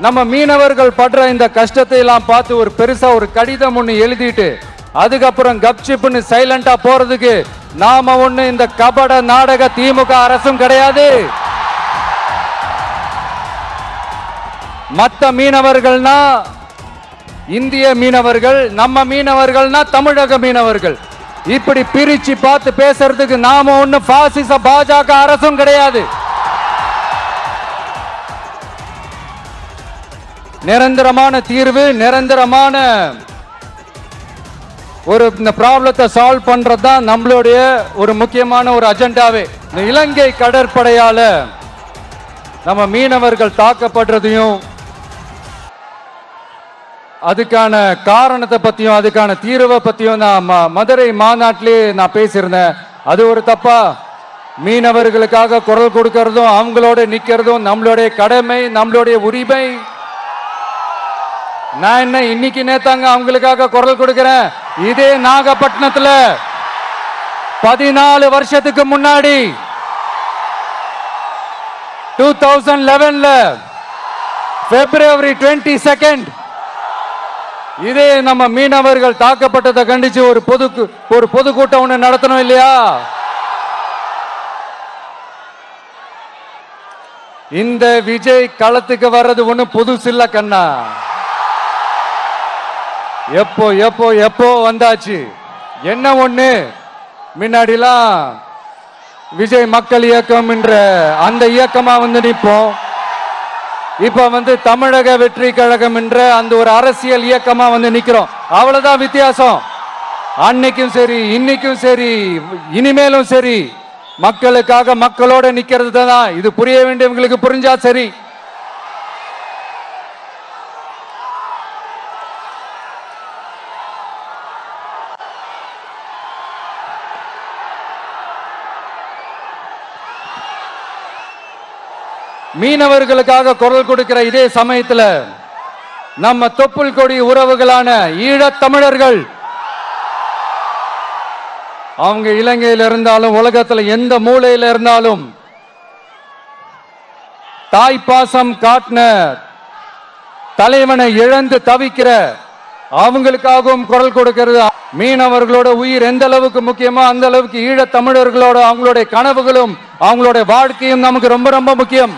நம்ம மீனவர்கள் படுற இந்த கஷ்டத்தை எல்லாம் பார்த்து ஒரு பெருசா ஒரு கடிதம் ஒண்ணு எழுதிட்டு அதுக்கப்புறம் கப்சிப்னு சைலண்டா போறதுக்கு நாம ஒண்ணு இந்த கபட நாடக திமுக அரசும் கிடையாது. மத்த மீனவர்கள்னா இந்திய மீனவர்கள், நம்ம மீனவர்கள்னா தமிழக மீனவர்கள், இப்படி பிரிச்சு பார்த்து பேசுறதுக்கு நாம ஒண்ணு பாசிச பாஜக அரசும் கிடையாது. நிரந்தரமான தீர்வு, நிரந்தரமான ஒரு இந்த ப்ராப்ளத்தை சால்வ் பண்றது தான் நம்மளுடைய ஒரு முக்கியமான ஒரு அஜெண்டாவே. இந்த இலங்கை கடற்படையால நம்ம மீனவர்கள் தாக்கப்படுறதையும் அதுக்கான காரணத்தை பத்தியும் அதுக்கான தீர்வை பத்தியும் நான் மதுரை மாநாட்டிலே நான் பேசியிருந்தேன். அது ஒரு தப்பா? மீனவர்களுக்காக குரல் கொடுக்கறதும் அவங்களோட நிக்கிறதும் நம்மளுடைய கடமை, நம்மளுடைய உரிமை. நான் என்ன இன்னைக்கு நேத்தாங்க அவங்களுக்காக குரல் கொடுக்கிறேன். இதே நாகப்பட்டினத்துல 14 வருஷத்துக்கு முன்னாடி 2011 February 22 இதே நம்ம மீனவர்கள் தாக்கப்பட்டதை கண்டிச்சு ஒரு பொதுக்கூட்டம் ஒண்ணு நடத்தணும் இல்லையா? இந்த விஜய் களத்துக்கு வர்றது ஒண்ணு புதுசு இல்ல கண்ணா. எப்போ எப்போ எப்போ வந்தாச்சு. என்ன ஒண்ணு, முன்னாடிலாம் விஜய் மக்கள் இயக்கம் என்ற அந்த இயக்கமா நிற்போம். இப்ப தமிழக வெற்றி கழகம் என்ற அந்த ஒரு அரசியல் இயக்கமா நிக்கிறோம். அவ்வளவுதான் வித்தியாசம். அன்னைக்கும் சரி, இன்னைக்கும் சரி, இனிமேலும் சரி, மக்களுக்காக மக்களோட நிக்கிறது தான். இது புரிய வேண்டியவங்களுக்கு புரிஞ்சா சரி. மீனவர்களுக்காக குரல் கொடுக்கிற இதே சமயத்துல நம்ம தொப்புள் கொடி உறவுகளான ஈழத் தமிழர்கள், அவங்க இலங்கையில் இருந்தாலும் உலகத்துல எந்த மூலையில இருந்தாலும் தாய்ப்பாசம் காட்டின தலைவனை இழந்து தவிக்கிற அவங்களுக்காகவும் குரல் கொடுக்கிறது. மீனவர்களோட உயிர் எந்த அளவுக்கு முக்கியமோ அந்த அளவுக்கு ஈழத் தமிழர்களோட அவங்களுடைய கனவுகளும் அவங்களுடைய வாழ்க்கையும் நமக்கு ரொம்ப ரொம்ப முக்கியம்.